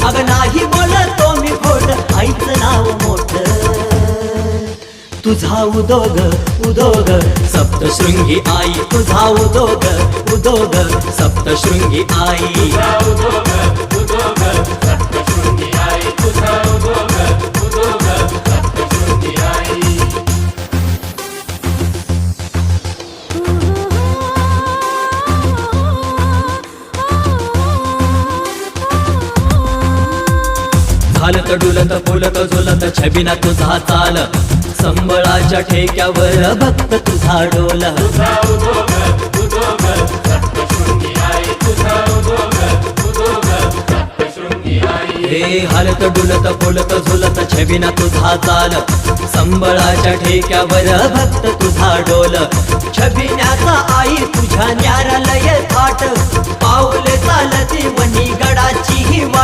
अग नाही बोलतो मी खोट, आईचं नाव मोठ. तुझा उदोग उदोग सप्तशृंगी आई, तुझा उदोग उदोग सप्तशृंगी आई. झालत डुलत फुलत झुलत छबिना तुझा चाल, संबळाच्या ठेक्यावर भक्त तुझा डोल. हे हालत डुलत फुलत झुलत छबिना तुझा चाल, संबळाच्या ठेक्यावर भक्त तुझा डोल. छबिन्याचा आई तुझ्या न्यारालय थाट, पाऊले चालती वनी गडाची ही